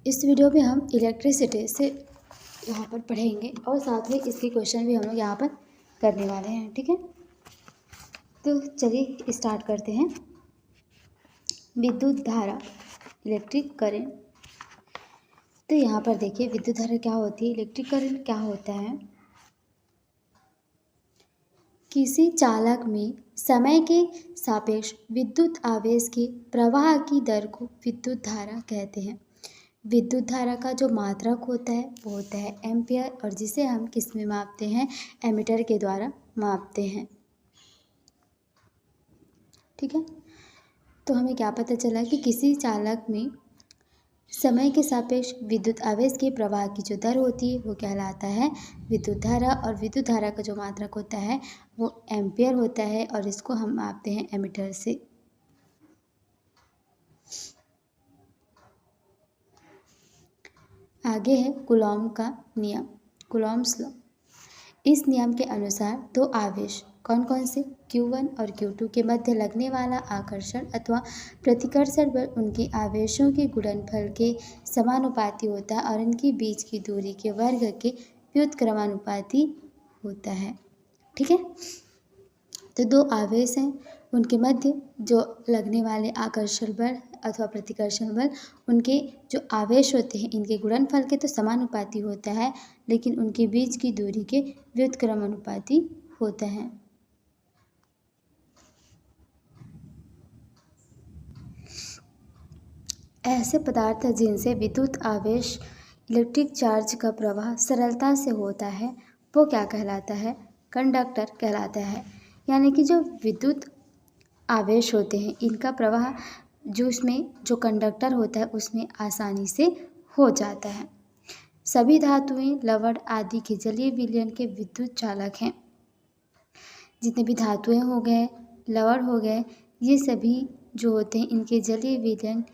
इस वीडियो में हम इलेक्ट्रिसिटी से यहाँ पर पढ़ेंगे और साथ में इसके क्वेश्चन भी हम लोग यहाँ पर करने वाले हैं। ठीक है, तो चलिए स्टार्ट करते हैं। विद्युत धारा, इलेक्ट्रिक करंट। तो यहाँ पर देखिए विद्युत धारा क्या होती है, इलेक्ट्रिक करंट क्या होता है। किसी चालक में समय के सापेक्ष विद्युत आवेश के प्रवाह की दर को विद्युत धारा कहते हैं। विद्युत धारा का जो मात्रक होता है वो होता है एम्पियर, और जिसे हम किस में मापते हैं, एमीटर के द्वारा मापते हैं। ठीक है, तो हमें क्या पता चला कि किसी चालक में समय के सापेक्ष विद्युत आवेश के प्रवाह की जो दर होती है वो कहलाता है विद्युत धारा, और विद्युत धारा का जो मात्रक होता है वो एम्पियर होता है, और इसको हम मापते हैं एमीटर से। आगे है कूलॉम का नियम, कूलॉम्स लॉ। इस नियम के अनुसार दो आवेश कौन कौन से, Q1 और Q2 के मध्य लगने वाला आकर्षण अथवा प्रतिकर्षण बल उनके आवेशों के गुणनफल के समानुपाती होता है, और इनके बीच की दूरी के वर्ग के व्युत्क्रमानुपाती होता है। ठीक है, तो दो आवेश हैं, उनके मध्य जो लगने वाले आकर्षण बल अथवा प्रतिकर्षण बल, उनके जो आवेश होते हैं इनके गुणनफल के तो समानुपाती होता है, लेकिन उनके बीच की दूरी के व्युत्क्रमानुपाती होता है। ऐसे पदार्थ जिनसे विद्युत आवेश इलेक्ट्रिक चार्ज का प्रवाह सरलता से होता है वो क्या कहलाता है, कंडक्टर कहलाता है। यानी कि जो विद्युत आवेश होते हैं इनका प्रवाह जो उसमें जो कंडक्टर होता है उसमें आसानी से हो जाता है। सभी धातुएं, लवण आदि के जलीय विलयन के विद्युत चालक हैं। जितने भी धातुएं हो गए, लवण हो गए, ये सभी जो होते हैं इनके जलीय विलयन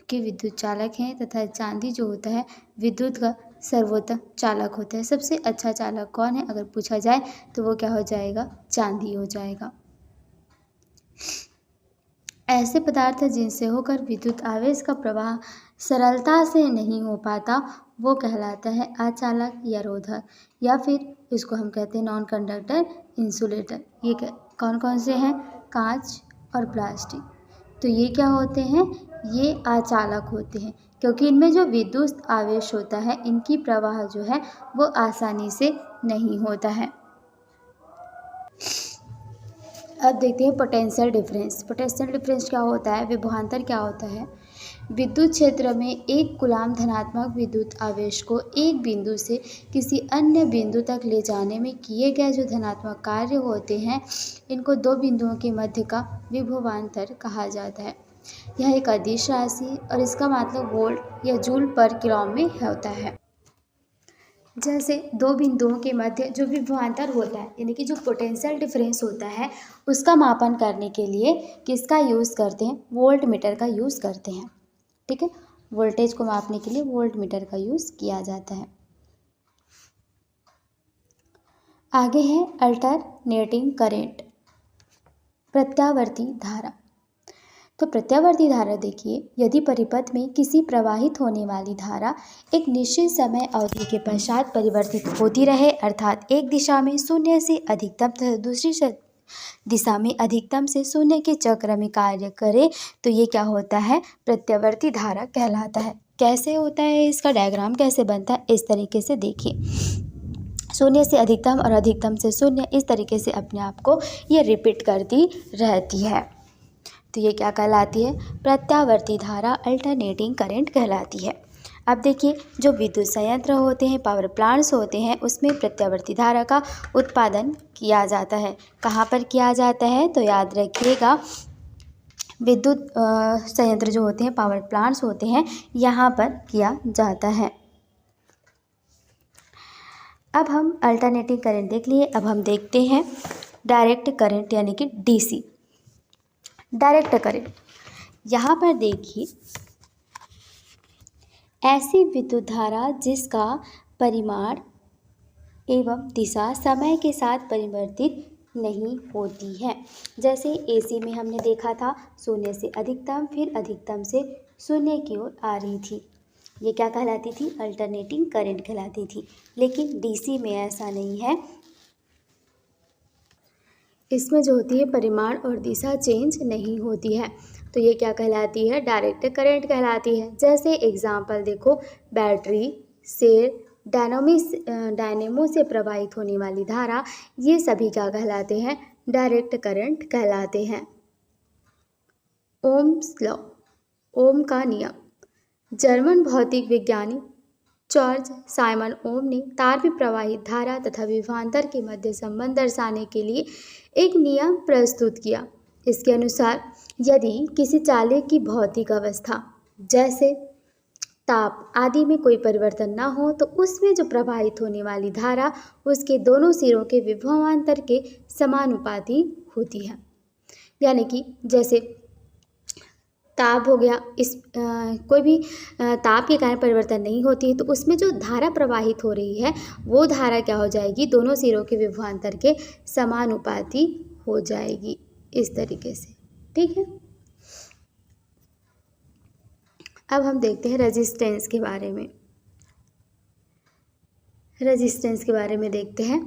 के विद्युत चालक हैं, तथा चांदी जो होता है विद्युत का सर्वोत्तम चालक होता है। सबसे अच्छा चालक कौन है अगर पूछा जाए तो वो क्या हो जाएगा, चांदी हो जाएगा। ऐसे पदार्थ जिनसे होकर विद्युत आवेश का प्रवाह सरलता से नहीं हो पाता वो कहलाता है अचालक या रोधक, या फिर इसको हम कहते हैं नॉन कंडक्टर, इंसुलेटर। ये कौन कौन से हैं, कांच और प्लास्टिक। तो ये क्या होते हैं, ये अचालक होते हैं, क्योंकि इनमें जो विद्युत आवेश होता है इनकी प्रवाह जो है वो आसानी से नहीं होता है। अब देखते हैं पोटेंशियल डिफरेंस। पोटेंशियल डिफरेंस क्या होता है, विभवांतर क्या होता है। विद्युत क्षेत्र में एक कूलाम धनात्मक विद्युत आवेश को एक बिंदु से किसी अन्य बिंदु तक ले जाने में किए गए जो धनात्मक कार्य होते हैं इनको दो बिंदुओं के मध्य का विभवांतर कहा जाता है। यह एक अदिश राशि और इसका मतलब वोल्ट या जूल पर किलोम में होता है। जैसे दो बिंदुओं के मध्य जो विभवांतर होता है यानी कि जो पोटेंशियल डिफरेंस होता है उसका मापन करने के लिए किसका यूज़ करते हैं, वोल्ट मीटर का यूज़ करते हैं। ठीक है, वोल्टेज को मापने के लिए वोल्ट मीटर का यूज़ किया जाता है। आगे है अल्टरनेटिंग करंट, प्रत्यावर्ती धारा। तो प्रत्यावर्ती धारा देखिए, यदि परिपथ में किसी प्रवाहित होने वाली धारा एक निश्चित समय अवधि के पश्चात परिवर्तित होती रहे, अर्थात एक दिशा में शून्य से अधिकतम तथा दूसरी दिशा में अधिकतम से शून्य के चक्र में कार्य करे, तो ये क्या होता है, प्रत्यावर्ती धारा कहलाता है। कैसे होता है, इसका डायग्राम कैसे बनता है, इस तरीके से देखिए। शून्य से अधिकतम और अधिकतम से शून्य, इस तरीके से अपने आप को ये रिपीट करती रहती है। तो ये क्या कहलाती है, प्रत्यावर्ती धारा, अल्टरनेटिंग करंट कहलाती है। अब देखिए, जो विद्युत संयंत्र होते हैं, पावर प्लांट्स होते हैं, उसमें प्रत्यावर्ती धारा का उत्पादन किया जाता है। कहाँ पर किया जाता है, तो याद रखिएगा विद्युत संयंत्र जो होते हैं, पावर प्लांट्स होते हैं, यहाँ पर किया जाता है। अब हम अल्टरनेटिंग करंट देख लिए। अब हम देखते हैं डायरेक्ट करंट यानी कि डीसी, डायरेक्ट करंट। यहाँ पर देखिए, ऐसी विद्युत धारा जिसका परिमाण एवं दिशा समय के साथ परिवर्तित नहीं होती है। जैसे एसी में हमने देखा था, शून्य से अधिकतम फिर अधिकतम से शून्य की ओर आ रही थी। ये क्या कहलाती थी? अल्टरनेटिंग करंट कहलाती थी। लेकिन डीसी में ऐसा नहीं है, इसमें जो होती है परिमाण और दिशा चेंज नहीं होती है, तो ये क्या कहलाती है? डायरेक्ट करंट कहलाती है। जैसे एग्जाम्पल देखो, बैटरी, सेल, डायनेमो से प्रवाहित होने वाली धारा, ये सभी क्या कहलाते हैं? डायरेक्ट करंट कहलाते हैं। ओम्स लॉ, ओम का नियम। जर्मन भौतिक विज्ञानी जॉर्ज साइमन ओम ने तार में प्रवाहित धारा तथा विभवांतर के मध्य संबंध दर्शाने के लिए एक नियम प्रस्तुत किया। इसके अनुसार यदि किसी चालक की भौतिक अवस्था जैसे ताप आदि में कोई परिवर्तन न हो तो उसमें जो प्रवाहित होने वाली धारा उसके दोनों सिरों के विभवांतर के समानुपाती होती है। यानी कि जैसे ताप हो गया, कोई भी ताप के कारण परिवर्तन नहीं होती है तो उसमें जो धारा प्रवाहित हो रही है वो धारा क्या हो जाएगी? दोनों सिरों के विभवांतर के समानुपाती हो जाएगी, इस तरीके से। ठीक है, अब हम देखते हैं रेजिस्टेंस के बारे में। रेजिस्टेंस के बारे में देखते हैं।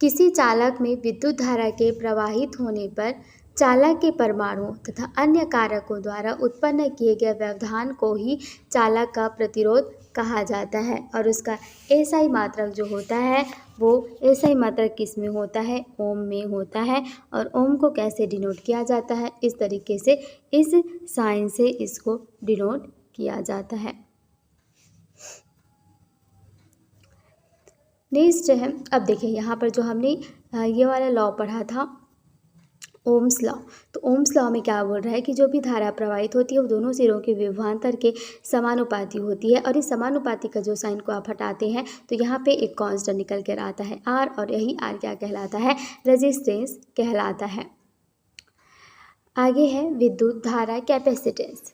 किसी चालक में विद्युत धारा के प्रवाहित होने पर चालक के परमाणुओं तथा अन्य कारकों द्वारा उत्पन्न किए गए व्यवधान को ही चालक का प्रतिरोध कहा जाता है। और उसका एसआई मात्रक जो होता है वो एसआई मात्रक किस में होता है? ओम में होता है। और ओम को कैसे डिनोट किया जाता है? इस तरीके से, इस साइन से इसको डिनोट किया जाता है। नेक्स्ट है, अब देखिए यहाँ पर जो हमने ये वाला लॉ पढ़ा था ओम्स लॉ, तो ओम्स लॉ में क्या बोल रहा है कि जो भी धारा प्रवाहित होती है वो दोनों सिरों के विभवांतर के समानुपाती होती है। और इस समानुपाती का जो साइन को आप हटाते हैं तो यहाँ पे एक कांस्टेंट निकल कर आता है आर, और यही आर क्या कहलाता है? रेजिस्टेंस कहलाता है। आगे है विद्युत धारा कैपेसिटेंस।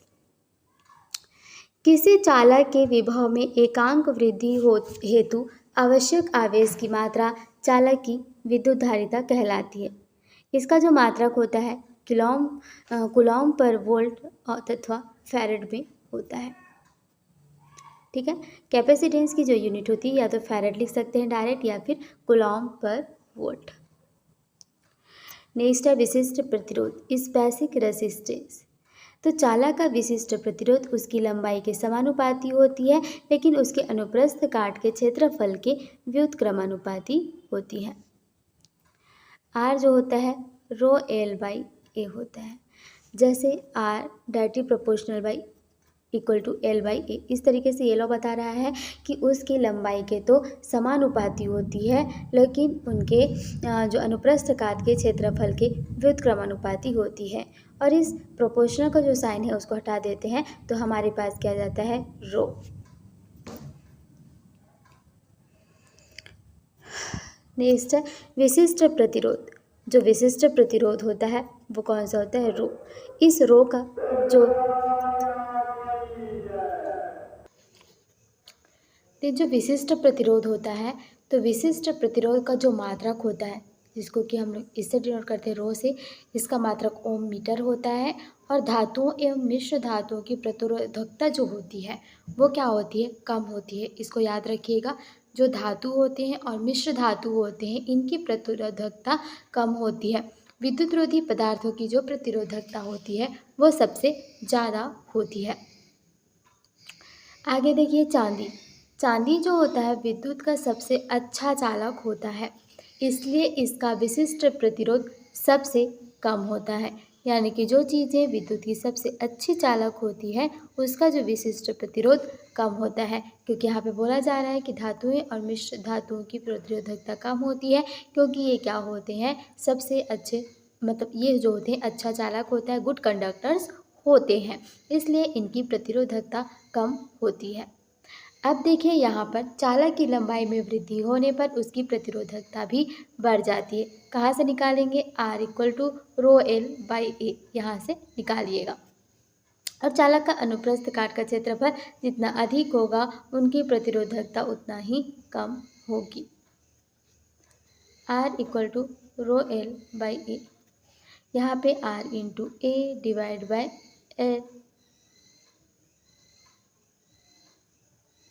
किसी चालक के विभव में एकांक वृद्धि हेतु आवश्यक आवेश की मात्रा चालक की विद्युत धारिता कहलाती है। इसका जो मात्रक होता है कूलॉम पर वोल्ट तथा फैरेड में होता है। ठीक है, कैपेसिटेंस की जो यूनिट होती है या तो फैरेड लिख सकते हैं डायरेक्ट या फिर कूलॉम पर वोल्ट। नेक्स्ट है विशिष्ट प्रतिरोध, स्पेसिफिक रेजिस्टेंस। तो चालक का विशिष्ट प्रतिरोध उसकी लंबाई के समानुपाती होती है, लेकिन उसके अनुप्रस्थ काट के क्षेत्रफल के व्युत्क्रमानुपाती होती है। आर जो होता है रो एल बाई ए होता है। जैसे R directly proportional by equal to L by A, इस तरीके से ये लॉ बता रहा है कि उसकी लंबाई के तो समानुपाती होती है, लेकिन उनके जो अनुप्रस्थ काट के क्षेत्रफल के व्युत्क्रमानुपाती होती है। और इस प्रोपोर्शनल का जो साइन है उसको हटा देते हैं तो हमारे पास क्या जाता है? रो। नेक्स्ट है विशिष्ट प्रतिरोध। जो विशिष्ट प्रतिरोध होता है वो कौन सा होता है? रो। इस रो का जो विशिष्ट प्रतिरोध होता है, तो विशिष्ट प्रतिरोध का जो मात्रक होता है जिसको कि हम लोग इससे डिनोट करते हैं रो से, इसका मात्रक ओम मीटर होता है। और धातुओं एवं मिश्र धातुओं की प्रतिरोधकता जो होती है वो क्या होती है? कम होती है। इसको याद रखिएगा, जो धातु होते हैं और मिश्र धातु होते हैं इनकी प्रतिरोधकता कम होती है। विद्युतरोधी पदार्थों की जो प्रतिरोधकता होती है वो सबसे ज़्यादा होती है। आगे देखिए चांदी। चांदी जो होता है विद्युत का सबसे अच्छा चालक होता है, इसलिए इसका विशिष्ट प्रतिरोध सबसे कम होता है। यानी कि जो चीज़ें विद्युत की सबसे अच्छी चालक होती है उसका जो विशिष्ट प्रतिरोध कम होता है, क्योंकि यहाँ पे बोला जा रहा है कि धातुएं और मिश्र धातुओं की प्रतिरोधकता कम होती है, क्योंकि ये क्या होते हैं? सबसे अच्छे, मतलब ये जो होते हैं अच्छा चालक होता है, गुड कंडक्टर्स होते हैं, इसलिए इनकी प्रतिरोधकता कम होती है। अब देखिए यहाँ पर चालक की लंबाई में वृद्धि होने पर उसकी प्रतिरोधकता भी बढ़ जाती है। कहाँ से निकालेंगे? R equal to rho L by A, यहाँ से निकालिएगा। अब चालक का अनुप्रस्थ काट का क्षेत्रफल जितना अधिक होगा उनकी प्रतिरोधकता उतना ही कम होगी। R equal to rho L by A, यहाँ पे R into A divide by L.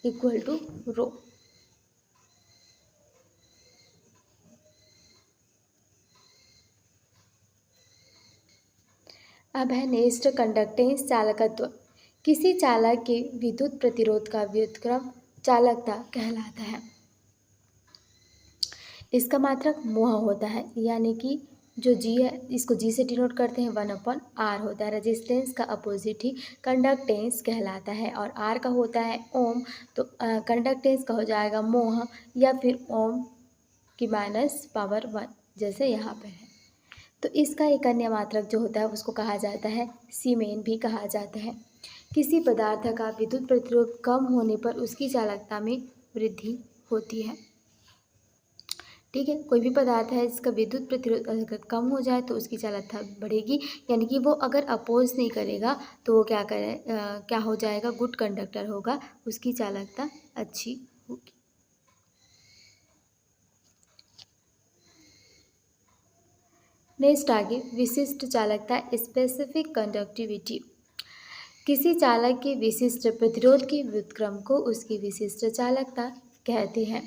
Equal to rho. अब है नेक्स्ट कंडक्टेंस चालकत्व। किसी चालक के विद्युत प्रतिरोध का व्युत्क्रम चालकता कहलाता है। इसका मात्रक मोह होता है, यानी कि जो जी है इसको जी से डिनोट करते हैं, 1/r होता है। रेजिस्टेंस का अपोजिट ही कंडक्टेंस कहलाता है और आर का होता है ओम, तो कंडक्टेंस का हो जाएगा मोह या फिर ओम की -1, जैसे यहाँ पर है। तो इसका एक अन्य मात्रक जो होता है उसको कहा जाता है सीमेन भी कहा जाता है। किसी पदार्थ का विद्युत प्रतिरोध कम होने पर उसकी चालकता में वृद्धि होती है। ठीक है, कोई भी पदार्थ है जिसका विद्युत प्रतिरोध अगर कम हो जाए तो उसकी चालकता बढ़ेगी, यानी कि वो अगर अपोज नहीं करेगा तो वो क्या हो जाएगा, गुड कंडक्टर होगा, उसकी चालकता अच्छी होगी। नेक्स्ट आगे विशिष्ट चालकता, स्पेसिफिक कंडक्टिविटी। किसी चालक के विशिष्ट प्रतिरोध के व्युत्क्रम को उसकी विशिष्ट चालकता कहते हैं।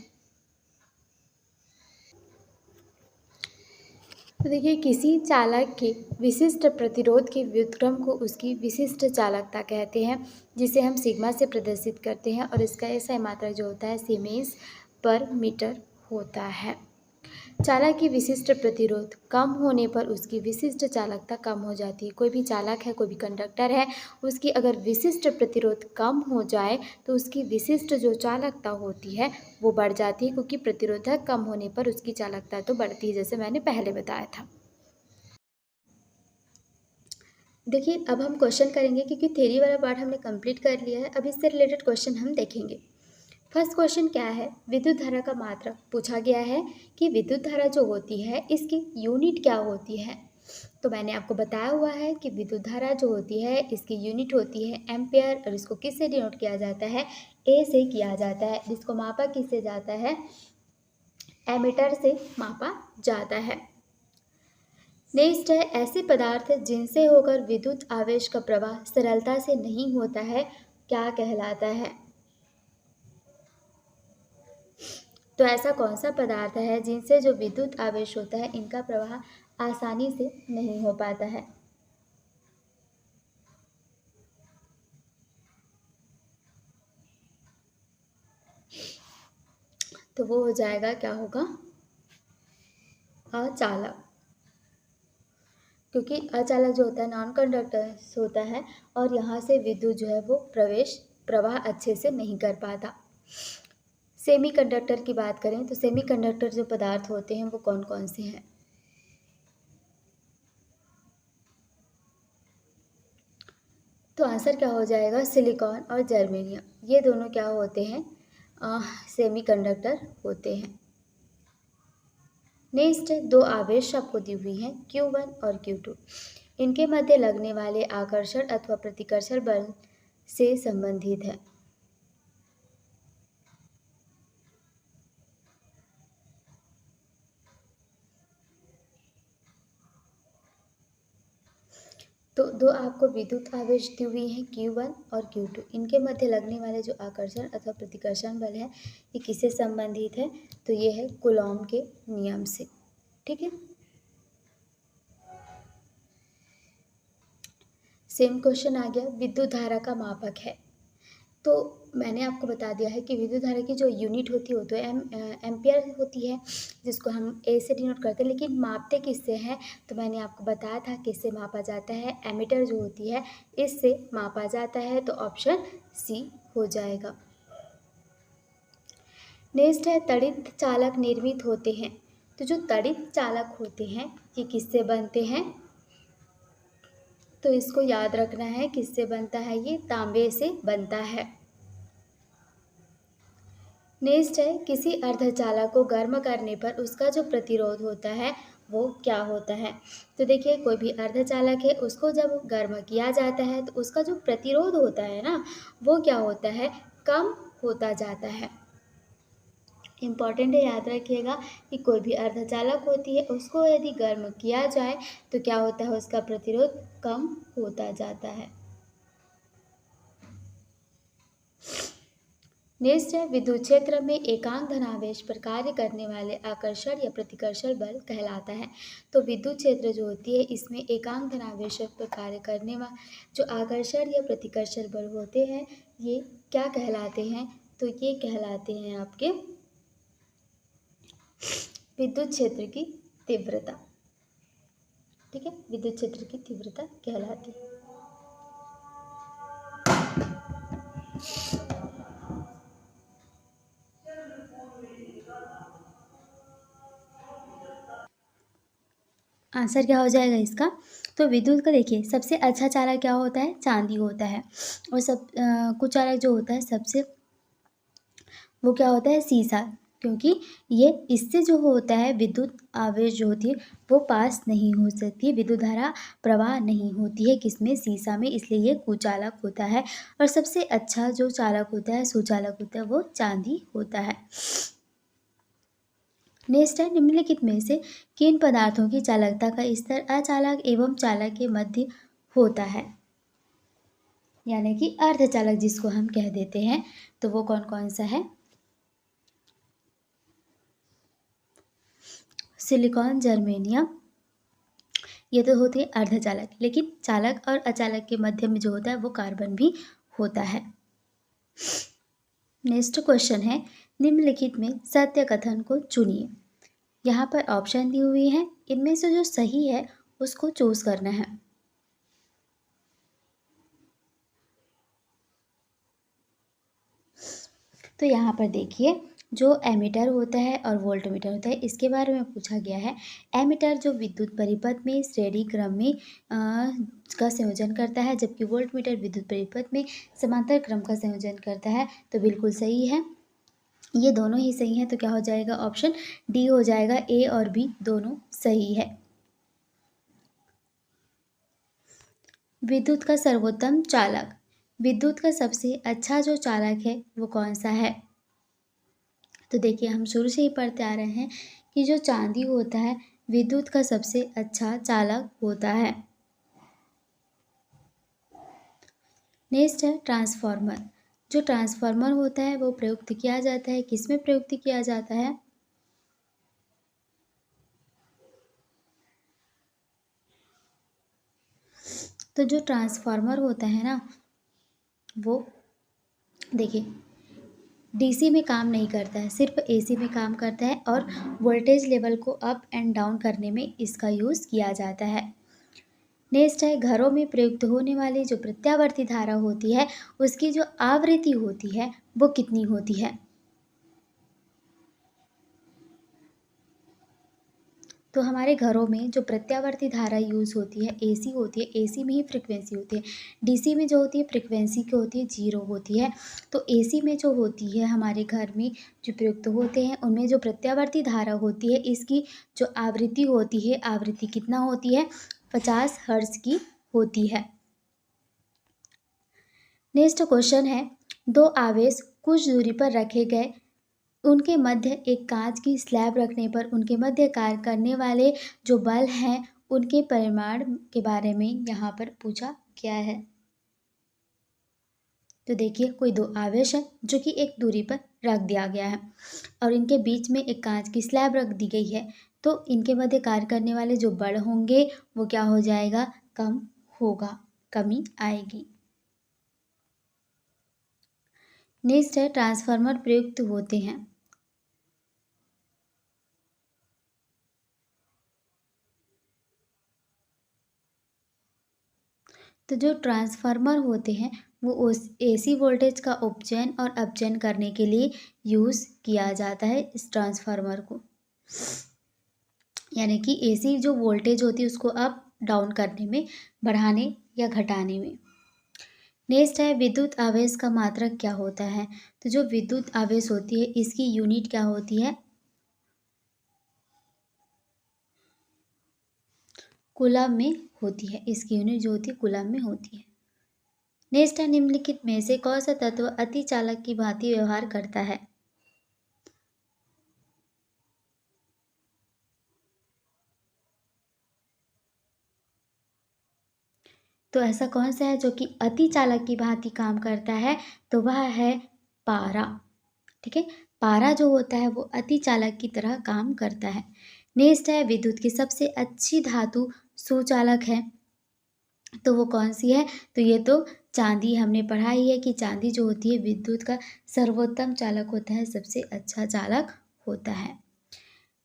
तो देखिए, किसी चालक के विशिष्ट प्रतिरोध के व्युत्क्रम को उसकी विशिष्ट चालकता कहते हैं, जिसे हम सिग्मा से प्रदर्शित करते हैं और इसका ऐसा मात्रक जो होता है सीमेंस पर मीटर होता है। चालक की विशिष्ट प्रतिरोध कम होने पर उसकी विशिष्ट चालकता कम हो जाती है। कोई भी चालक है, कोई भी कंडक्टर है, उसकी अगर विशिष्ट प्रतिरोध कम हो जाए तो उसकी विशिष्ट जो चालकता होती है वो बढ़ जाती है, क्योंकि प्रतिरोधक कम होने पर उसकी चालकता तो बढ़ती है, जैसे मैंने पहले बताया था। देखिए, अब हम क्वेश्चन करेंगे, क्योंकि थ्योरी वाला पार्ट हमने कंप्लीट कर लिया है। अब इससे रिलेटेड क्वेश्चन हम देखेंगे। फर्स्ट क्वेश्चन क्या है, विद्युत धारा का मात्रक पूछा गया है कि विद्युत धारा जो होती है इसकी यूनिट क्या होती है। तो मैंने आपको बताया हुआ है कि विद्युत धारा जो होती है इसकी यूनिट होती है एम्पियर, और इसको किससे डिनोट किया जाता है, ए से किया जाता है। जिसको मापा किससे जाता है, एमीटर से मापा जाता है। नेक्स्ट है, ऐसे पदार्थ जिनसे होकर विद्युत आवेश का प्रवाह सरलता से नहीं होता है क्या कहलाता है। तो ऐसा कौन सा पदार्थ है जिनसे जो विद्युत आवेश होता है इनका प्रवाह आसानी से नहीं हो पाता है। तो वो हो जाएगा, क्या होगा, अचालक। क्योंकि अचालक जो होता है नॉन कंडक्टर होता है और यहाँ से विद्युत जो है वो प्रवाह अच्छे से नहीं कर पाता। सेमी कंडक्टर की बात करें तो सेमी कंडक्टर जो पदार्थ होते हैं वो कौन कौन से हैं। तो आंसर क्या हो जाएगा, सिलिकॉन और जर्मेनियम, ये दोनों क्या होते हैं, सेमी कंडक्टर होते हैं। नेक्स्ट है, दो आवेश आपको दी हुई हैं Q1 और Q2, इनके मध्य लगने वाले आकर्षण अथवा प्रतिकर्षण बल से संबंधित है। तो दो आपको विद्युत आवेश दी हुई हैं Q1 और Q2, इनके मध्य लगने वाले जो आकर्षण अथवा प्रतिकर्षण बल है ये किससे संबंधित है, तो ये है कूलॉम के नियम से। ठीक है, सेम क्वेश्चन आ गया, विद्युत धारा का मापक है। तो मैंने आपको बता दिया है कि विद्युत धारा की जो यूनिट होती है वो तो एम्पियर होती है, जिसको हम ए से डिनोट करते हैं, लेकिन मापते किससे हैं, तो मैंने आपको बताया था किससे मापा जाता है, एमीटर जो होती है इससे मापा जाता है। तो ऑप्शन सी हो जाएगा। नेक्स्ट है, तड़ित चालक निर्मित होते हैं। तो जो तड़ित चालक होते हैं ये किससे बनते हैं, तो इसको याद रखना है किससे बनता है, ये तांबे से बनता है। नेक्स्ट है, किसी अर्धचालक को गर्म करने पर उसका जो प्रतिरोध होता है वो क्या होता है। तो देखिए, कोई भी अर्धचालक है उसको जब गर्म किया जाता है तो उसका जो प्रतिरोध होता है ना वो क्या होता है, कम होता जाता है। इम्पॉर्टेंट है, याद रखिएगा कि कोई भी अर्धचालक होती है उसको यदि गर्म किया जाए तो क्या होता है, उसका प्रतिरोध कम होता जाता है। नेक्स्ट है विद्युत क्षेत्र में एकांक धनावेश पर कार्य करने वाले आकर्षण या प्रतिकर्षण बल कहलाता है। तो विद्युत क्षेत्र जो होती है इसमें एकांक धनावेश पर कार्य करने वाले जो आकर्षण या प्रतिकर्षण बल होते हैं ये क्या कहलाते हैं? तो ये कहलाते हैं आपके विद्युत क्षेत्र की तीव्रता। ठीक है, विद्युत क्षेत्र की तीव्रता कहलाती है। आंसर क्या हो जाएगा इसका? तो विद्युत का देखिए सबसे अच्छा चालक क्या होता है? चांदी होता है। और कुछ चालक जो होता है सबसे वो क्या होता है? सीसा। क्योंकि ये इससे जो होता है विद्युत आवेश जो होती है वो पास नहीं हो सकती, विद्युत धारा प्रवाह नहीं होती है किसमें? सीसा में, इसलिए ये कुचालक होता है। और सबसे अच्छा जो चालक होता है, सुचालक होता है, वो चांदी होता है। नेक्स्ट है निम्नलिखित में से किन पदार्थों की चालकता का स्तर अचालक एवं चालक के मध्य होता है? यानी कि अर्धचालक जिसको हम कह देते हैं, तो वो कौन कौन सा है? सिलिकॉन, जर्मेनियम, ये तो होते हैं अर्धचालक। लेकिन चालक और अचालक के मध्य में जो होता है वो कार्बन भी होता है। नेक्स्ट क्वेश्चन है निम्नलिखित में सत्य कथन को चुनिए। यहाँ पर ऑप्शन दी हुई है, इनमें से जो सही है उसको चूज करना है। तो यहाँ पर देखिए जो एमीटर होता है और वोल्टमीटर होता है इसके बारे में पूछा गया है। एमीटर जो विद्युत परिपथ में श्रेणी क्रम में का संयोजन करता है, जबकि वोल्टमीटर विद्युत परिपथ में समांतर क्रम का संयोजन करता है। तो बिल्कुल सही है, ये दोनों ही सही हैं। तो क्या हो जाएगा? ऑप्शन डी हो जाएगा, ए और बी दोनों सही है। विद्युत का सर्वोत्तम चालक, विद्युत का सबसे अच्छा जो चालक है वो कौन सा है? तो देखिए हम शुरू से ही पढ़ते आ रहे हैं कि जो चांदी होता है विद्युत का सबसे अच्छा चालक होता है। नेक्स्ट है ट्रांसफार्मर, जो ट्रांसफार्मर होता है वो प्रयुक्त किया जाता है, किस में प्रयुक्त किया जाता है? तो जो ट्रांसफार्मर होता है ना वो देखिए डीसी में काम नहीं करता है, सिर्फ एसी में काम करता है और वोल्टेज लेवल को अप एंड डाउन करने में इसका यूज़ किया जाता है। नेक्स्ट है घरों में प्रयुक्त होने वाली जो प्रत्यावर्ती धारा होती है उसकी जो आवृत्ति होती है वो कितनी होती है? तो हमारे घरों में जो प्रत्यावर्ती धारा यूज़ होती है एसी होती है, एसी में ही फ्रिक्वेंसी होती है। डीसी में जो होती है फ्रिक्वेंसी क्या होती है? जीरो होती है। तो एसी में जो होती है हमारे घर में जो प्रयुक्त होते हैं उनमें जो प्रत्यावर्ती धारा होती है इसकी जो आवृत्ति होती है, आवृत्ति कितना होती है? 50 हर्ट्ज की होती है। नेक्स्ट क्वेश्चन है दो आवेश कुछ दूरी पर रखे गए, उनके मध्य एक कांच की स्लैब रखने पर उनके मध्य कार्य करने वाले जो बल हैं उनके परिमाण के बारे में यहाँ पर पूछा गया है। तो देखिए कोई दो आवेश है जो कि एक दूरी पर रख दिया गया है और इनके बीच में एक कांच की स्लैब रख दी गई है, तो इनके मध्य कार्य करने वाले जो बल होंगे वो क्या हो जाएगा? कम होगा, कमी आएगी। नेक्स्ट है ट्रांसफार्मर प्रयुक्त होते हैं। तो जो ट्रांसफार्मर होते हैं वो उस एसी वोल्टेज का उपचयन और अपचयन करने के लिए यूज़ किया जाता है इस ट्रांसफार्मर को, यानी कि एसी जो वोल्टेज होती है उसको अप डाउन करने में, बढ़ाने या घटाने में। नेक्स्ट है विद्युत आवेश का मात्रक क्या होता है? तो जो विद्युत आवेश होती है इसकी यूनिट क्या होती है? कूलम में होती है, इसकी यूनिट जो होती है कूलम में होती है। नेक्स्ट है निम्नलिखित में से कौन सा तत्व अति चालक की भांति व्यवहार करता है? तो ऐसा कौन सा है जो कि अति चालक की भांति काम करता है? तो वह है पारा। ठीक है। पारा जो होता है वो अति चालक की तरह काम करता है। नेक्स्ट है विद्युत की सबसे अच्छी धातु सुचालक है, तो वो कौन सी है? तो ये तो चांदी, हमने पढ़ा ही है कि चांदी जो होती है विद्युत का सर्वोत्तम चालक होता है, सबसे अच्छा चालक होता है।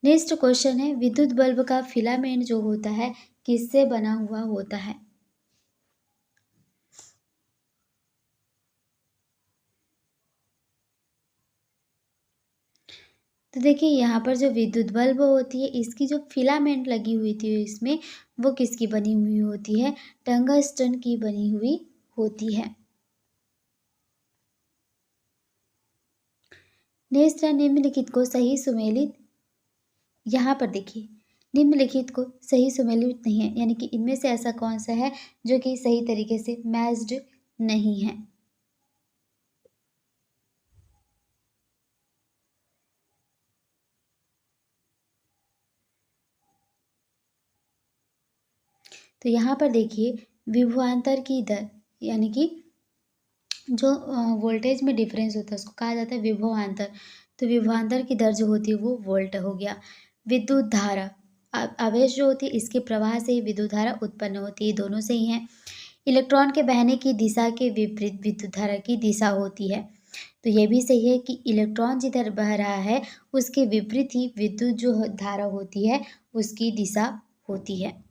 नेक्स्ट क्वेश्चन है विद्युत बल्ब का फिलामेंट जो होता है किससे बना हुआ होता है? तो देखिए यहाँ पर जो विद्युत बल्ब होती है इसकी जो फिलामेंट लगी हुई थी इसमें, वो किसकी बनी हुई होती है? टंगस्टन की बनी हुई होती है। नेक्स्ट है निम्नलिखित को सही सुमेलित। यहाँ पर देखिए निम्नलिखित को सही सुमेलित नहीं है, यानी कि इनमें से ऐसा कौन सा है जो कि सही तरीके से मैच्ड नहीं है? तो यहाँ पर देखिए विभवांतर की दर, यानी कि जो वोल्टेज में डिफरेंस होता है उसको कहा जाता है विभवांतर। तो विभवांतर की दर जो होती है वो वोल्ट हो गया। विद्युत धारा, आवेश जो होती है इसके प्रवाह से ही विद्युत धारा उत्पन्न होती है, दोनों से ही है। इलेक्ट्रॉन के बहने की दिशा के विपरीत विद्युत धारा की दिशा होती है। तो ये भी सही है कि इलेक्ट्रॉन जिधर बह रहा है उसके विपरीत ही विद्युत जो धारा होती है उसकी दिशा होती है।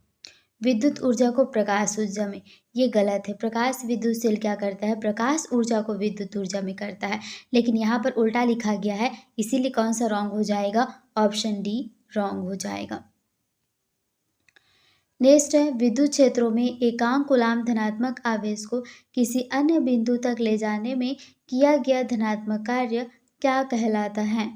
विद्युत ऊर्जा को प्रकाश ऊर्जा में, ये गलत है। प्रकाश विद्युत सेल क्या करता है? प्रकाश ऊर्जा को विद्युत ऊर्जा में करता है, लेकिन यहाँ पर उल्टा लिखा गया है, इसीलिए कौन सा रॉन्ग हो जाएगा? ऑप्शन डी रॉन्ग हो जाएगा। नेक्स्ट है विद्युत क्षेत्रों में एकांक कूलाम धनात्मक आवेश को किसी अन्य बिंदु तक ले जाने में किया गया धनात्मक कार्य क्या कहलाता है?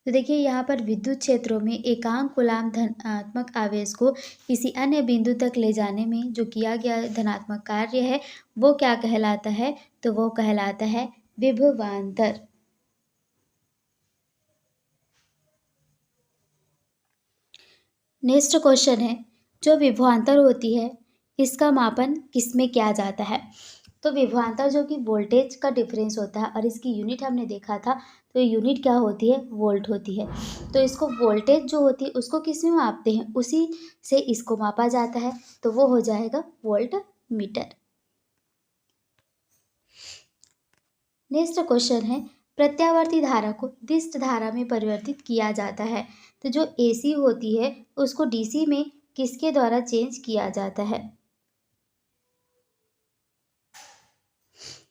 तो देखिए यहाँ पर विद्युत क्षेत्रों में एकांक कूलाम धनात्मक आवेश को किसी अन्य बिंदु तक ले जाने में जो किया गया धनात्मक कार्य है वो क्या कहलाता है? तो वो कहलाता है विभवांतर। नेक्स्ट क्वेश्चन है जो विभवांतर होती है इसका मापन किसमें किया जाता है? तो विभवांतर जो कि वोल्टेज का डिफरेंस होता है और इसकी यूनिट हमने देखा था, तो यूनिट क्या होती है? वोल्ट होती है। तो इसको वोल्टेज जो होती है उसको किस में मापते हैं? उसी से इसको मापा जाता है, तो वो हो जाएगा वोल्ट मीटर। नेक्स्ट क्वेश्चन है प्रत्यावर्ती धारा को दिष्ट धारा में परिवर्तित किया जाता है। तो जो एसी होती है उसको डीसी में किसके द्वारा चेंज किया जाता है?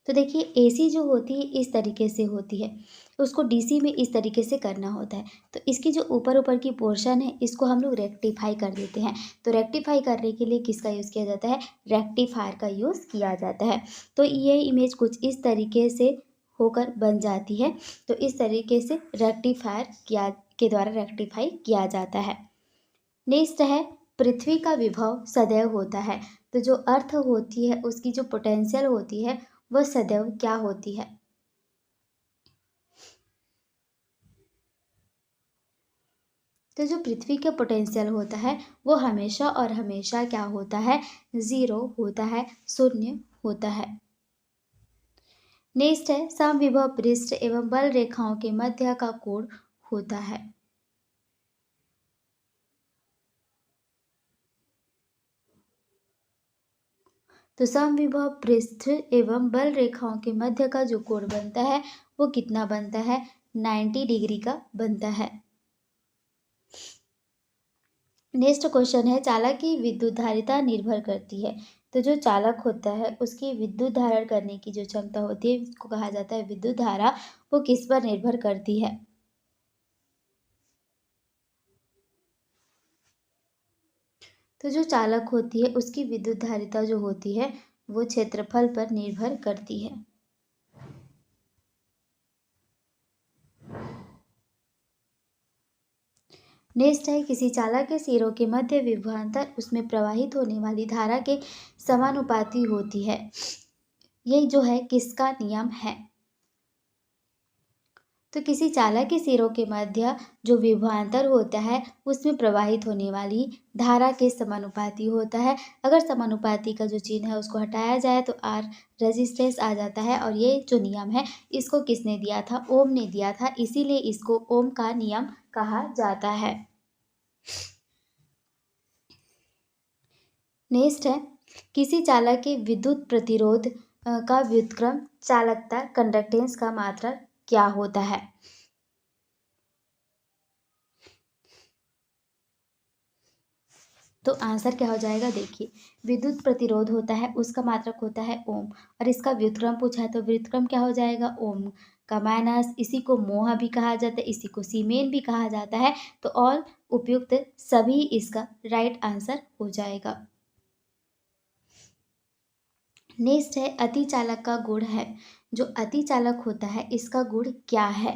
तो देखिए एसी जो होती है इस तरीके से होती है, उसको डीसी में इस तरीके से करना होता है। तो इसकी जो ऊपर ऊपर की पोर्शन है इसको हम लोग रेक्टिफाई कर देते हैं। तो रेक्टिफाई करने के लिए किसका यूज़ किया जाता है? रेक्टिफायर का यूज़ किया जाता है। तो ये इमेज कुछ इस तरीके से होकर बन जाती है। तो इस तरीके से रेक्टिफायर किया के द्वारा रेक्टिफाई किया जाता है। नेक्स्ट है पृथ्वी का विभव सदैव होता है। तो जो अर्थ होती है उसकी जो पोटेंशियल होती है वह सदैव क्या होती है? तो जो पृथ्वी का पोटेंशियल होता है वो हमेशा और हमेशा क्या होता है? ज़ीरो होता है, शून्य होता है। नेक्स्ट है समविभव पृष्ठ एवं बल रेखाओं के मध्य का कोण होता है। तो समविभव पृष्ठ एवं बल रेखाओं के मध्य का जो कोण बनता है वो कितना बनता है? 90 डिग्री का बनता है। नेक्स्ट क्वेश्चन है चालक की विद्युत धारिता निर्भर करती है। तो जो चालक होता है उसकी विद्युत धारण करने की जो क्षमता होती है इसको कहा जाता है विद्युत धारा, वो किस पर निर्भर करती है? तो जो चालक होती है उसकी विद्युत धारिता जो होती है वो क्षेत्रफल पर निर्भर करती है। नेक्स्ट है किसी चालक के सिरों के मध्य विभवांतर उसमें प्रवाहित होने वाली धारा के समानुपाती होती है। यही जो है किसका नियम है? तो किसी चालक के सिरों के मध्य जो विभवांतर होता है उसमें प्रवाहित होने वाली धारा के समानुपाती होता है। अगर समानुपाती का जो चिन्ह है उसको हटाया जाए तो आर रेजिस्टेंस आ जाता है। और ये जो नियम है इसको किसने दिया था? ओम ने दिया था, इसीलिए इसको ओम का नियम कहा जाता है। नेक्स्ट है, किसी चालक के विद्युत प्रतिरोध का व्युत्क्रम चालकता कंडक्टेंस का मात्रक क्या होता है? तो आंसर क्या हो जाएगा? देखिए, विद्युत प्रतिरोध होता है उसका मात्रक होता है ओम, और इसका व्युत्क्रम पूछा है तो व्युत्क्रम क्या हो जाएगा? ओम का माइनस, इसी को मोह भी कहा जाता है, इसी को सीमेन भी कहा जाता है। तो ऑल उपयुक्त सभी इसका राइट आंसर हो जाएगा। नेक्स्ट है, अतिचालक का गुण है। जो अतिचालक होता है इसका गुण क्या है?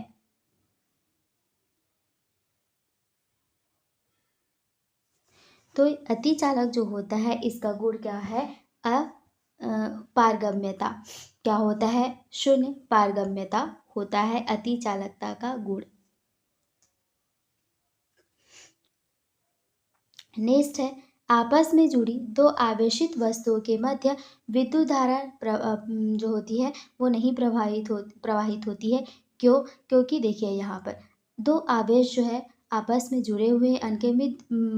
तो अतिचालक जो होता है इसका गुण क्या है? पारगम्यता। क्या होता है? शून्य पारगम्यता होता है अतिचालकता का गुण। नेक्स्ट है, आपस में जुड़ी दो आवेशित वस्तुओं के मध्य विद्युत धारा जो होती है वो नहीं प्रवाहित होती है। क्यों? क्योंकि देखिए यहाँ पर दो आवेश जो है आपस में जुड़े हुए हैं, उनके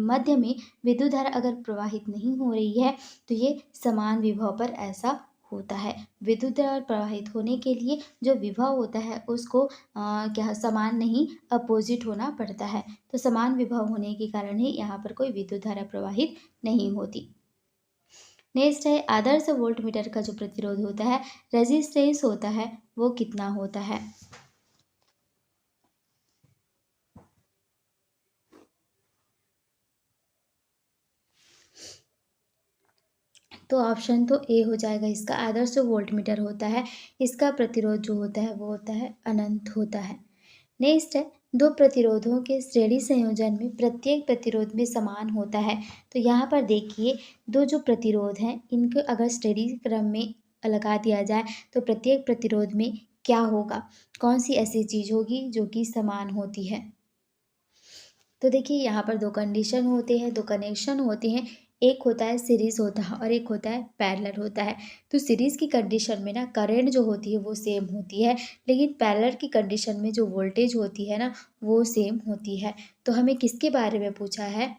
मध्य में विद्युत धारा अगर प्रवाहित नहीं हो रही है तो ये समान विभव पर ऐसा होता है। विद्युत धारा प्रवाहित होने के लिए जो विभव होता है उसको क्या समान नहीं, अपोजिट होना पड़ता है। तो समान विभव होने के कारण ही यहाँ पर कोई विद्युत धारा प्रवाहित नहीं होती। नेक्स्ट है, आदर्श वोल्टमीटर का जो प्रतिरोध होता है, रेजिस्टेंस होता है, वो कितना होता है? तो ऑप्शन तो ए हो जाएगा इसका। आदर्श जो वोल्टमीटर होता है इसका प्रतिरोध जो होता है वो होता है अनंत होता है। नेक्स्ट है, दो प्रतिरोधों के श्रेणी संयोजन में प्रत्येक प्रतिरोध में समान होता है। तो यहाँ पर देखिए, दो जो प्रतिरोध हैं इनको अगर श्रेणी क्रम में लगा दिया जाए तो प्रत्येक प्रतिरोध में क्या होगा? कौन सी ऐसी चीज होगी जो कि समान होती है? तो देखिए यहाँ पर दो कंडीशन होते हैं, दो कनेक्शन होते हैं। एक होता है सीरीज होता है और एक होता है पैरेलल होता है। तो सीरीज की कंडीशन में ना करंट जो होती है वो सेम होती है, लेकिन पैरेलल की कंडीशन में जो वोल्टेज होती है ना वो सेम होती है। तो हमें किसके बारे में पूछा है?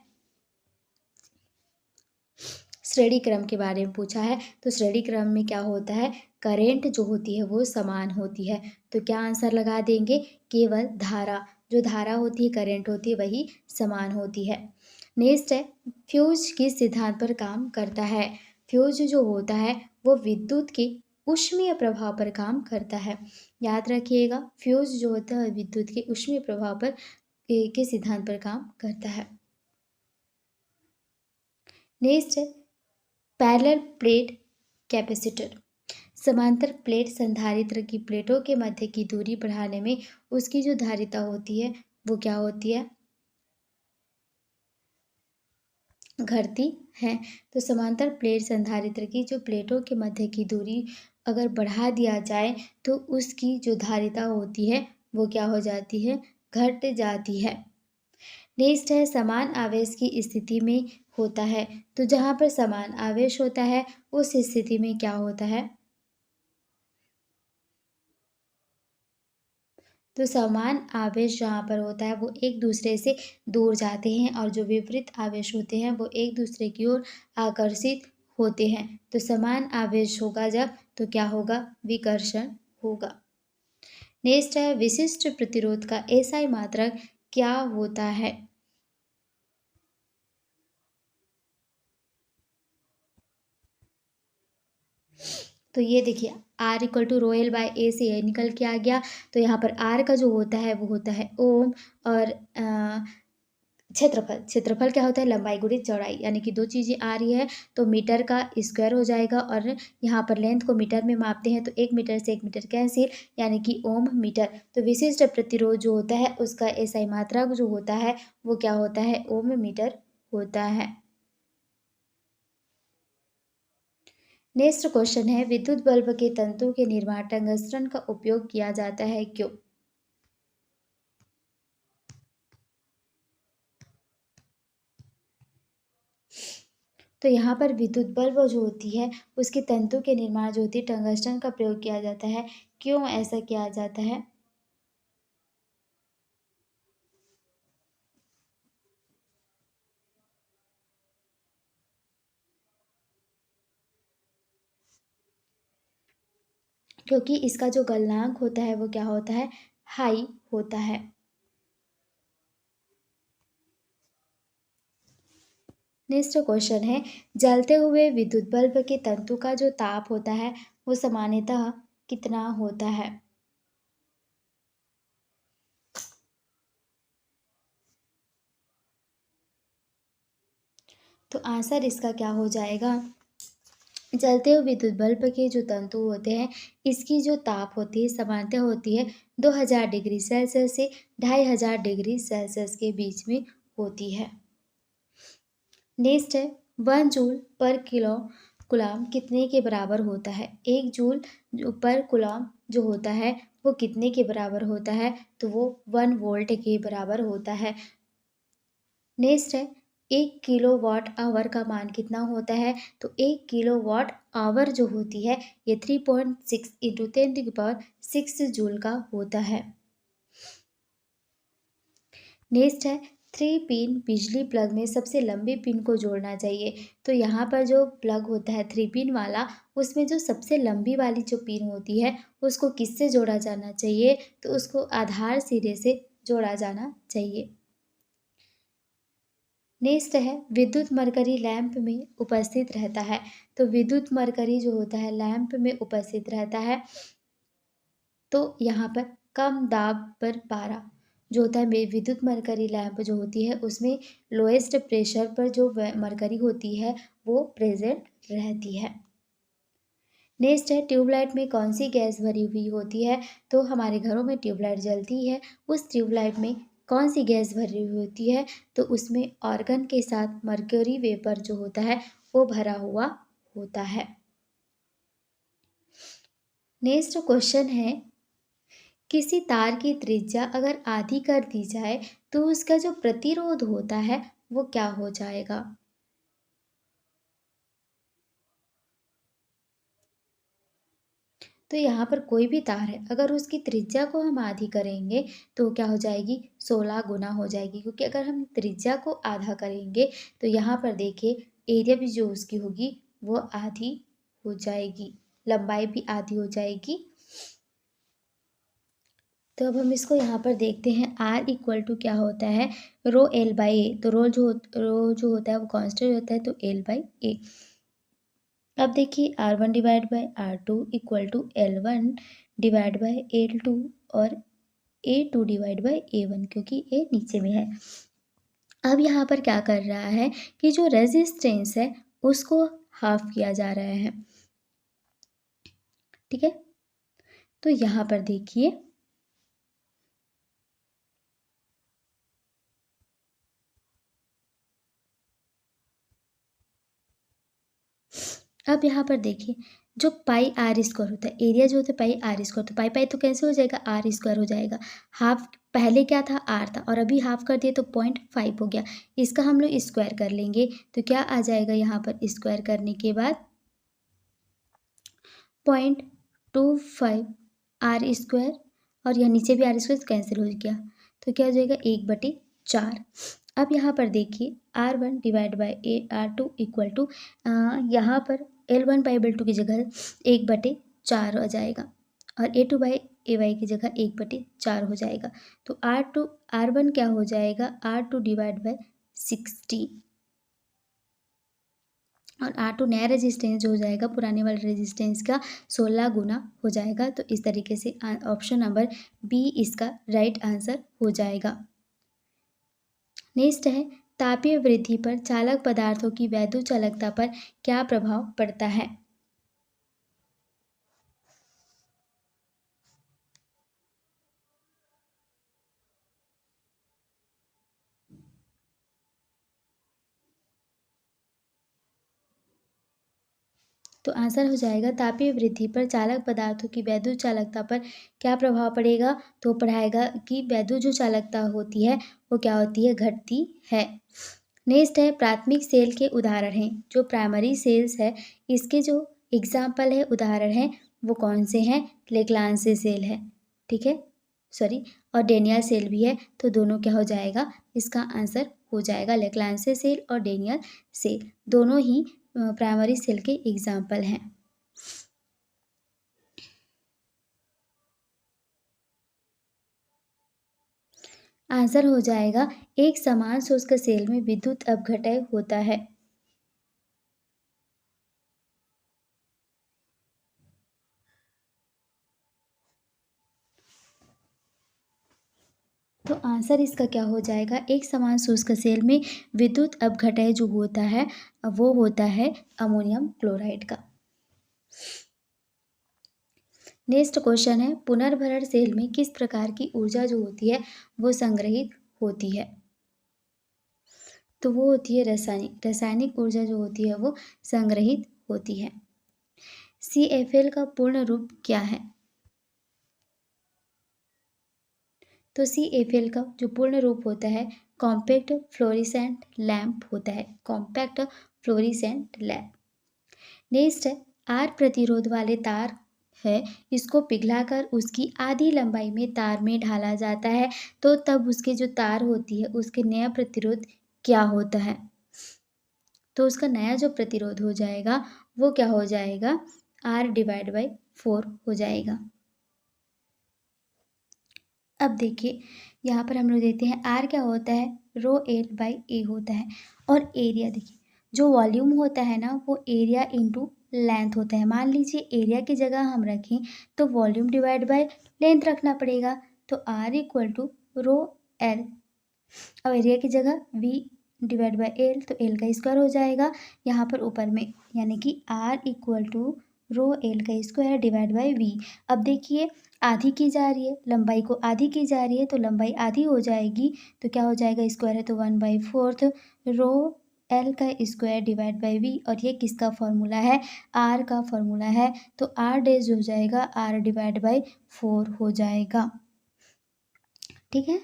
श्रेणी क्रम के बारे में पूछा है। तो श्रेणी क्रम में क्या होता है? करेंट जो होती है वो समान होती है। तो क्या आंसर लगा देंगे? केवल धारा, जो धारा होती है, करेंट होती है, वही समान होती है। नेक्स्ट है, फ्यूज किस सिद्धांत पर काम करता है? फ्यूज जो होता है वो विद्युत के ऊष्मीय प्रभाव पर काम करता है। याद रखिएगा, फ्यूज जो होता है विद्युत के ऊष्मीय प्रभाव पर के सिद्धांत पर काम करता है। नेक्स्ट है, पैरेलल प्लेट कैपेसिटर। समांतर प्लेट संधारित्र की प्लेटों के मध्य की दूरी बढ़ाने में उसकी जो धारिता होती है वो क्या होती है? घटती है। तो समांतर प्लेट संधारित्र की जो प्लेटों के मध्य की दूरी अगर बढ़ा दिया जाए तो उसकी जो धारिता होती है वो क्या हो जाती है? घट जाती है। नेक्स्ट है, समान आवेश की स्थिति में होता है। तो जहाँ पर समान आवेश होता है उस स्थिति में क्या होता है? तो समान आवेश जहाँ पर होता है वो एक दूसरे से दूर जाते हैं और जो विपरीत आवेश होते हैं वो एक दूसरे की ओर आकर्षित होते हैं। तो समान आवेश होगा जब तो क्या होगा? विकर्षण होगा। नेक्स्ट है, विशिष्ट प्रतिरोध का एसआई मात्रक क्या होता है? तो ये देखिए, R equal to rho L by A से ये निकल के आ गया। तो यहाँ पर आर का जो होता है वो होता है ओम, और क्षेत्रफल, क्षेत्रफल क्या होता है? लंबाई गुणित चौड़ाई, यानी कि दो चीज़ें आ रही है तो मीटर का स्क्वायर हो जाएगा, और यहाँ पर लेंथ को मीटर में मापते हैं तो 1 मीटर से 1 मीटर कैंसिल, यानी कि ओम मीटर। तो विशिष्ट प्रतिरोध जो होता है उसका एसआई मात्रक जो होता है वो क्या होता है? ओम मीटर होता है। नेक्स्ट क्वेश्चन है, विद्युत बल्ब के तंतु के निर्माण टंगस्टन का उपयोग किया जाता है, क्यों? तो यहाँ पर विद्युत बल्ब जो होती है उसके तंतु के निर्माण जो होती है टंगस्टन का प्रयोग किया जाता है। क्यों ऐसा किया जाता है? क्योंकि इसका जो गलनांक होता है वो क्या होता है? हाई होता है। नेक्स्ट क्वेश्चन है, जलते हुए विद्युत बल्ब के तंतु का जो ताप होता है वो सामान्यतः कितना होता है? तो आंसर इसका क्या हो जाएगा? जलते हुए विद्युत बल्ब के जो तंतु होते हैं इसकी जो ताप होती है सामान्यतः होती है 2000 डिग्री सेल्सियस से 2500 डिग्री सेल्सियस के बीच में होती है। नेक्स्ट है, 1 जूल पर किलो कूलम कितने के बराबर होता है? 1 जूल पर कूलम जो होता है वो कितने के बराबर होता है? तो वो 1 वोल्ट के बराबर होता है। नेक्स्ट है, 1 किलोवाट आवर का मान कितना होता है? तो 1 किलोवाट आवर जो होती है ये 3.6 इंटू 10⁶ जूल का होता है। नेक्स्ट है, 3 पिन बिजली प्लग में सबसे लंबी पिन को जोड़ना चाहिए। तो यहाँ पर जो प्लग होता है 3 पिन वाला उसमें जो सबसे लंबी वाली जो पिन होती है उसको किससे जोड़ा जाना चाहिए? तो उसको आधार सिरे से जोड़ा जाना चाहिए। नेक्स्ट है, विद्युत मरकरी लैंप में उपस्थित रहता है। तो विद्युत मरकरी जो होता है लैंप में उपस्थित रहता है। तो यहाँ पर कम दाब पर पारा जो होता है विद्युत मरकरी लैंप जो होती है उसमें लोएस्ट प्रेशर पर जो मरकरी होती है वो प्रेजेंट रहती है। नेक्स्ट है, ट्यूबलाइट में कौन सी गैस भरी हुई होती है? तो हमारे घरों में ट्यूबलाइट जलती है, उस ट्यूबलाइट में कौन सी गैस भरी हुई होती है? तो उसमें ऑर्गन के साथ मर्क्यूरी वेपर जो होता है वो भरा हुआ होता है। नेक्स्ट क्वेश्चन है, किसी तार की त्रिज्या अगर आधी कर दी जाए तो उसका जो प्रतिरोध होता है वो क्या हो जाएगा? तो यहाँ पर कोई भी तार है अगर उसकी त्रिज्या को हम आधी करेंगे तो क्या हो जाएगी? 16 गुना हो जाएगी, क्योंकि अगर हम त्रिज्या को आधा करेंगे तो यहाँ पर देखिए एरिया भी जो उसकी होगी वो आधी हो जाएगी, लंबाई भी आधी हो जाएगी। तो अब हम इसको यहाँ पर देखते हैं, R इक्वल टू क्या होता है? रो एल बाई ए। तो रो जो होता है वो कांस्टेंट होता है तो एल बाई ए। अब देखिए R1 divide by R2 equal to L1 divide by L2 और A2 डिवाइड बाई A1, क्योंकि A नीचे में है। अब यहाँ पर क्या कर रहा है कि जो रेजिस्टेंस है उसको हाफ किया जा रहा है, ठीक है। तो यहाँ पर देखिए अब यहाँ पर देखिए जो पाई आर स्क्वायर होता है, एरिया जो होता है पाई आर स्क्वायर, तो पाई पाई तो कैसे हो जाएगा? आर स्क्वायर हो जाएगा। हाफ पहले क्या था? आर था और अभी हाफ कर दिए तो 0.5 हो गया। इसका हम लोग स्क्वायर कर लेंगे तो क्या आ जाएगा? यहाँ पर स्क्वायर करने के बाद 0.25 आर स्क्वायर और यहाँ नीचे भी आर स्क्वायर कैंसिल हो गया तो क्या हो जाएगा? 1/4। अब यहाँ पर देखिए R1 divide by R2 equal to यहाँ पर L1/L2 की जगह 1/4 आ जाएगा और A2/AY की जगह 1/4 हो जाएगा। तो R1 क्या हो जाएगा? R2 डिवाइड बाई 60 और R2 नया रेजिस्टेंस जो हो जाएगा पुराने वाले रेजिस्टेंस का 16 गुना हो जाएगा। तो इस तरीके से ऑप्शन नंबर बी इसका राइट आंसर हो जाएगा। नेक्स्ट है, तापीय वृद्धि पर चालक पदार्थों की वैद्युत चालकता पर क्या प्रभाव पड़ता है? तो आंसर हो जाएगा तापीय वृद्धि पर चालक पदार्थों की वैद्युत चालकता पर क्या प्रभाव पड़ेगा? तो पढ़ाएगा कि वैद्युत जो चालकता होती है वो क्या होती है? घटती है। नेक्स्ट है प्राथमिक सेल के उदाहरण हैं। जो प्राइमरी सेल्स है इसके जो एग्जाम्पल है, उदाहरण है, वो कौन से हैं? लेग्रांजे सेल है, ठीक है, सॉरी, और डेनियल सेल भी है। तो दोनों क्या हो जाएगा? इसका आंसर हो जाएगा लेग्रांजे सेल और डेनियल सेल, दोनों ही प्राइमरी सेल के एग्जाम्पल हैं। आंसर हो जाएगा एक समान शुष्क सेल में विद्युत अपघटय होता है। तो आंसर इसका क्या हो जाएगा? एक समान शुष्क सेल में विद्युत अपघटय जो होता है वो होता है अमोनियम क्लोराइड का। नेक्स्ट क्वेश्चन है पुनर्भरण सेल में किस प्रकार की ऊर्जा जो होती है वो संग्रहित होती है? तो वो होती है रासायनिक ऊर्जा जो होती है वो संग्रहित होती है। CFL का पूर्ण रूप क्या है? तो CFL का जो पूर्ण रूप होता है कॉम्पैक्ट फ्लोरेसेंट लैंप होता है, कॉम्पैक्ट फ्लोरेसेंट लैंप। नेक्स्ट है आर प्रतिरोध वाले तार है, इसको पिघलाकर उसकी आधी लंबाई में तार में ढाला जाता है, तो तब उसके जो तार होती है उसके नया प्रतिरोध क्या होता है? तो उसका नया जो प्रतिरोध हो जाएगा वो क्या हो जाएगा? R/4 हो जाएगा। अब देखिए यहाँ पर हम लोग देते हैं R क्या होता है? ρL/A होता है। और एरिया देखिए, जो वॉल्यूम होता है ना वो एरिया इंटू लेंथ होता है। मान लीजिए एरिया की जगह हम रखें तो वॉल्यूम डिवाइड बाय लेंथ रखना पड़ेगा, तो R = ρL। अब एरिया की जगह V डिवाइड बाय L, तो L का स्क्वायर हो जाएगा यहाँ पर ऊपर में, यानी कि R = ρL का स्क्वायर डिवाइड बाय V। अब देखिए आधी की जा रही है, लंबाई को आधी की जा रही है, तो लंबाई आधी हो जाएगी, तो क्या हो जाएगा? स्क्वायर है तो 1/4 ρL का स्क्वायर डिवाइड बाय V। और ये किसका फॉर्मूला है? R का फॉर्मूला है, तो R डैश हो जाएगा R/4 हो जाएगा, ठीक है।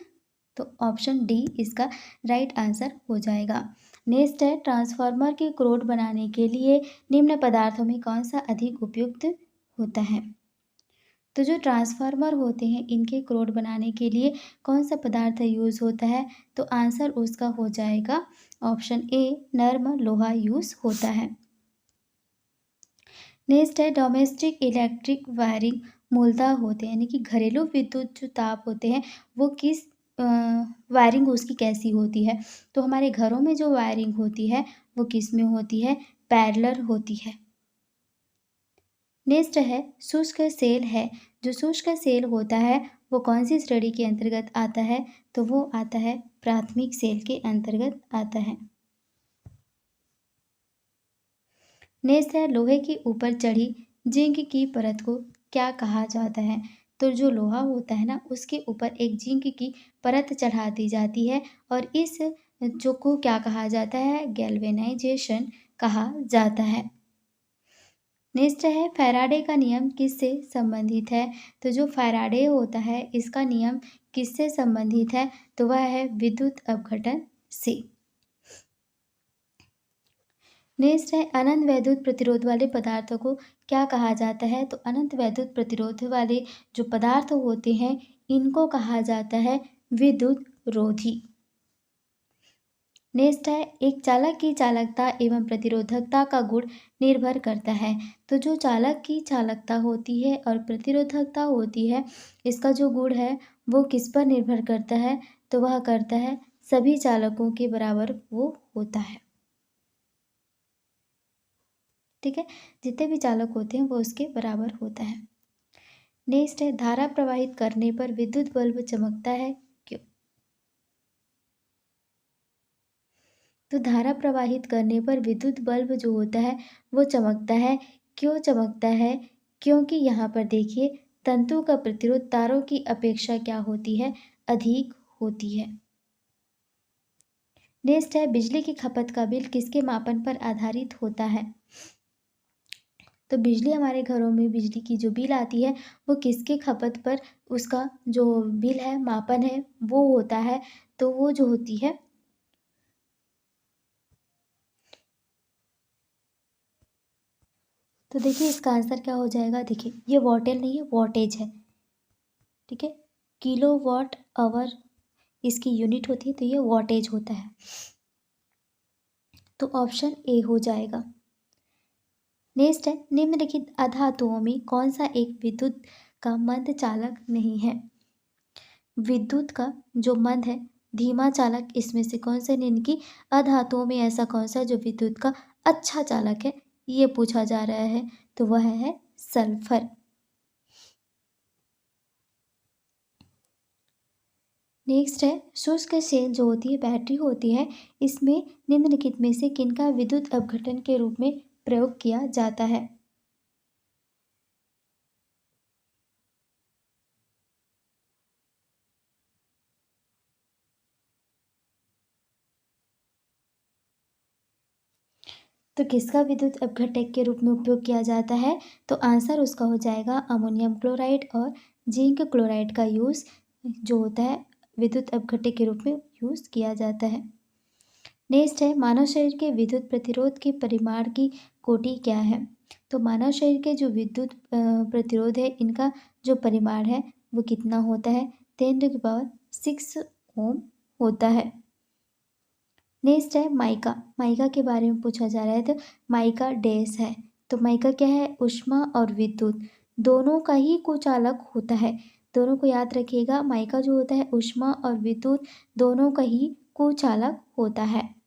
तो ऑप्शन डी इसका राइट आंसर हो जाएगा। नेक्स्ट है ट्रांसफार्मर के क्रोड बनाने के लिए निम्न पदार्थों में कौन सा अधिक उपयुक्त होता है? तो जो ट्रांसफार्मर होते हैं इनके क्रोड बनाने के लिए कौन सा पदार्थ यूज़ होता है? तो आंसर उसका हो जाएगा ऑप्शन ए, नर्म लोहा यूज़ होता है। नेक्स्ट है डोमेस्टिक इलेक्ट्रिक वायरिंग मूलतः होते हैं, यानी कि घरेलू विद्युत जो ताप होते हैं वो किस वायरिंग उसकी कैसी होती है? तो हमारे घरों में जो वायरिंग होती है वो किस में होती है? पैरेलल होती है। नेक्स्ट है शुष्क सेल है, जो शुष्क सेल होता है वो कौन सी श्रेणी के अंतर्गत आता है? तो वो आता है प्राथमिक सेल के अंतर्गत आता है। नेक्स्ट है लोहे के ऊपर चढ़ी जिंक की परत को क्या कहा जाता है? तो जो लोहा होता है ना उसके ऊपर एक जिंक की परत चढ़ा दी जाती है और इस जो को क्या कहा जाता है? गैल्वेनाइजेशन कहा जाता है। नेक्स्ट है फैराडे का नियम किससे संबंधित है? तो जो फैराडे होता है इसका नियम किससे संबंधित है? तो वह है विद्युत अपघटन से। नेक्स्ट है अनंत वैद्युत प्रतिरोध वाले पदार्थों को क्या कहा जाता है? तो अनंत वैद्युत प्रतिरोध वाले जो पदार्थ होते हैं इनको कहा जाता है विद्युत रोधी। नेक्स्ट है एक चालक की चालकता एवं प्रतिरोधकता का गुण निर्भर करता है। तो जो चालक की चालकता होती है और प्रतिरोधकता होती है इसका जो गुण है वो किस पर निर्भर करता है? तो वह करता है सभी चालकों के बराबर वो होता है, ठीक है, जितने भी चालक होते हैं वो उसके बराबर होता है। नेक्स्ट है धारा प्रवाहित करने पर विद्युत बल्ब चमकता है, क्यों? तो धारा प्रवाहित करने पर विद्युत बल्ब जो होता है वो चमकता है, क्यों चमकता है? क्योंकि यहाँ पर देखिए तंतु का प्रतिरोध तारों की अपेक्षा क्या होती है? अधिक होती है। नेक्स्ट है बिजली की खपत का बिल किसके मापन पर आधारित होता है? तो बिजली हमारे घरों में बिजली की जो बिल आती है वो किसके खपत पर उसका जो बिल है मापन है वो होता है? तो वो जो होती है तो देखिए इसका आंसर क्या हो जाएगा। देखिए ये वॉटेल नहीं है, वॉटेज है, ठीक है। किलो वॉट आवर इसकी यूनिट होती है, तो ये वॉटेज होता है। तो ऑप्शन ए हो जाएगा। नेक्स्ट है, निम्नलिखित अधातुओं में कौन सा एक विद्युत का मंद चालक नहीं है। विद्युत का जो मंद है, धीमा चालक, इसमें से कौन से निम्न की अधातुओं में ऐसा कौन सा जो विद्युत का अच्छा चालक है, ये पूछा जा रहा है। तो वह है सल्फर। नेक्स्ट है, शुष्क सेल जो होती है, बैटरी होती है, इसमें निम्नलिखित में से किनका विद्युत अपघटन के रूप में प्रयोग किया जाता है। तो किसका विद्युत अपघटक के रूप में उपयोग किया जाता है। तो आंसर उसका हो जाएगा अमोनियम क्लोराइड और जिंक क्लोराइड का यूज़ जो होता है विद्युत अपघटक के रूप में यूज़ किया जाता है। नेक्स्ट है, मानव शरीर के विद्युत प्रतिरोध के परिमाण की कोटि क्या है। तो मानव शरीर के जो विद्युत प्रतिरोध है, इनका जो परिमाण है वो कितना होता है, 10⁶ ओम होता है। नेक्स्ट है माइका। माइका के बारे में पूछा जा रहा है। तो माइका डैश है। तो माइका क्या है, ऊष्मा और विद्युत दोनों का ही कुचालक होता है। दोनों को याद रखिएगा, माइका जो होता है ऊष्मा और विद्युत दोनों का ही कुचालक होता है।